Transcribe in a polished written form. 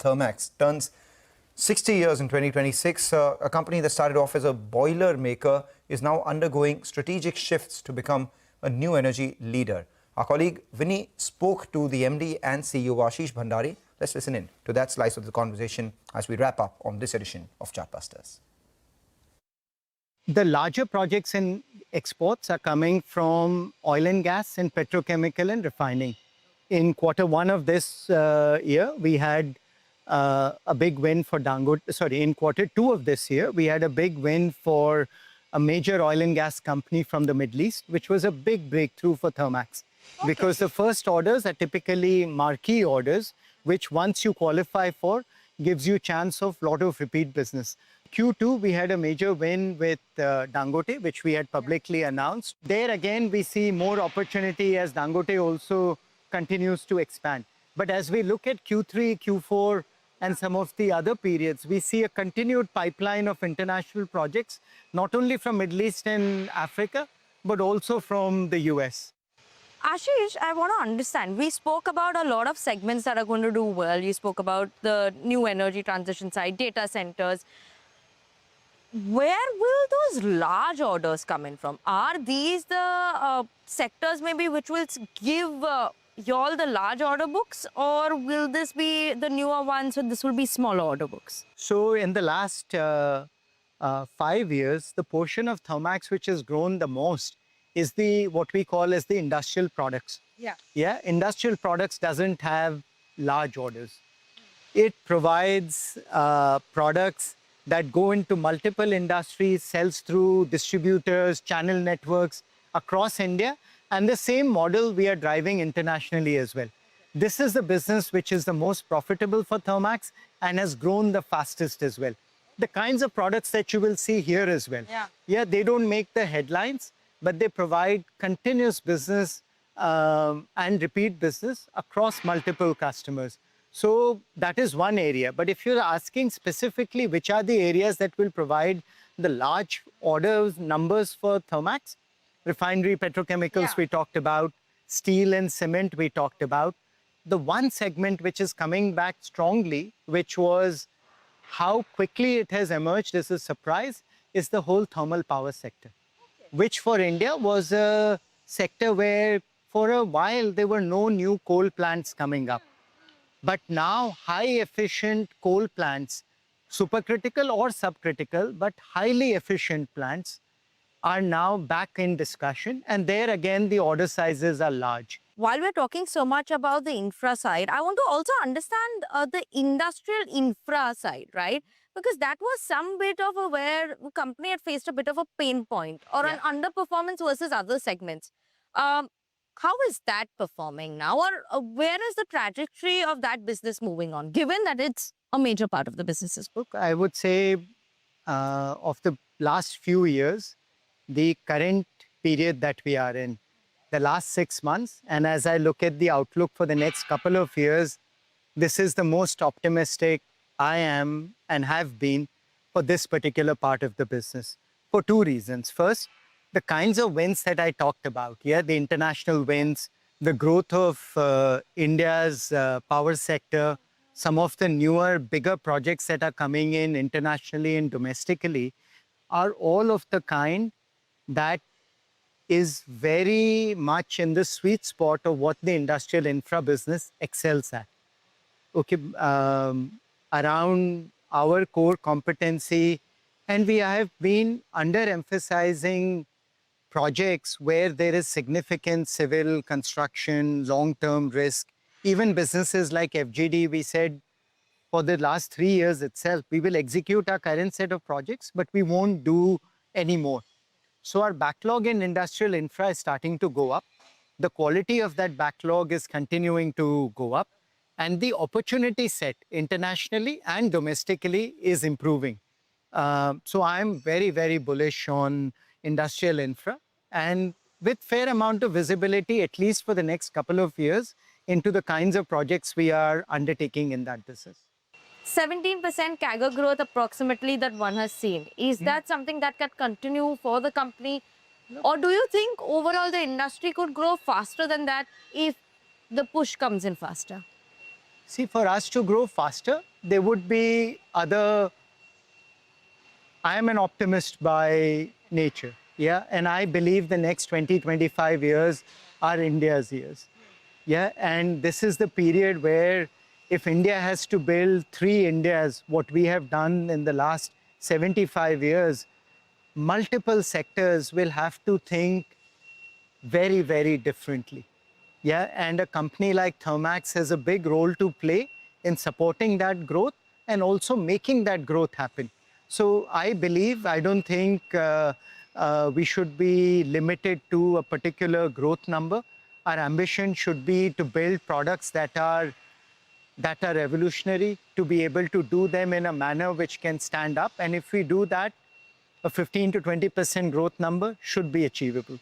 Thermax turns 60 years in 2026. A company that started off as a boiler maker is now undergoing strategic shifts to become a new energy leader. Our colleague Vinny spoke to the MD and CEO Ashish Bhandari. Let's listen in to that slice of the conversation as we wrap up on this edition of Chartbusters. The larger projects in exports are coming from oil and gas and petrochemical and refining. In Q1 of this year, we had a big win for Dangote. Sorry, in Q2 of this year, we had a big win for a major oil and gas company from the Middle East, which was a big breakthrough for Thermax. Okay. Because the first orders are typically marquee orders, which once you qualify for, gives you a chance of lot of repeat business. Q2, we had a major win with Dangote, which we had publicly announced. There again, we see more opportunity as Dangote also continues to expand. But as we look at Q3, Q4, and some of the other periods, we see a continued pipeline of international projects, not only from Middle East and Africa, but also from the US. Ashish, I want to understand, we spoke about a lot of segments that are going to do well. You spoke about the new energy transition side, data centers. Where will those large orders come in from? Are these the sectors maybe which will give y'all the large order books, or will this be the newer ones, so this will be smaller order books? So in the last 5 years, the portion of Thermax which has grown the most is what we call as the industrial products. Yeah, industrial products doesn't have large orders. It provides products that go into multiple industries, sells through distributors, channel networks across India. And the same model we are driving internationally as well. This is the business which is the most profitable for Thermax and has grown the fastest as well. The kinds of products that you will see here as well. Yeah, they don't make the headlines, but they provide continuous business and repeat business across multiple customers. So that is one area. But if you're asking specifically which are the areas that will provide the large orders numbers for Thermax, refinery, petrochemicals we talked about, steel and cement we talked about. The one segment which is coming back strongly, which was how quickly it has emerged as a surprise, is the whole thermal power sector, which for India was a sector where for a while there were no new coal plants coming up. But now high efficient coal plants, supercritical or subcritical, but highly efficient plants are now back in discussion. And there again, the order sizes are large. While we're talking so much about the infra side, I want to also understand the industrial infra side, right? Because that was some bit of where the company had faced a bit of a pain point or an underperformance versus other segments. How is that performing now, or where is the trajectory of that business moving on, given that it's a major part of the business's book? Look, I would say of the last few years, the current period that we are in, the last 6 months, and as I look at the outlook for the next couple of years, this is the most optimistic I am and have been for this particular part of the business for two reasons. First, the kinds of wins that I talked about, the international wins, the growth of India's power sector, some of the newer, bigger projects that are coming in internationally and domestically are all of the kind that is very much in the sweet spot of what the industrial infra business excels at. Okay, around our core competency, and we have been underemphasizing projects where there is significant civil construction, long-term risk. Even businesses like FGD, we said for the last 3 years itself, we will execute our current set of projects, but we won't do any more. So our backlog in industrial infra is starting to go up. The quality of that backlog is continuing to go up. And the opportunity set internationally and domestically is improving. So I'm very, very bullish on industrial infra, and with fair amount of visibility, at least for the next couple of years, into the kinds of projects we are undertaking in that business. 17% CAGR growth approximately that one has seen. Is that something that can continue for the company? Or do you think overall the industry could grow faster than that if the push comes in faster? See, for us to grow faster, there would be other. I am an optimist by nature, yeah, and I believe the next 20, 25 years are India's years, yeah, and this is the period where if India has to build 3 Indias, what we have done in the last 75 years, multiple sectors will have to think very, very differently. Yeah, and a company like Thermax has a big role to play in supporting that growth and also making that growth happen. So I believe, I don't think we should be limited to a particular growth number. Our ambition should be to build products that are revolutionary, to be able to do them in a manner which can stand up. And if we do that, a 15 to 20% growth number should be achievable.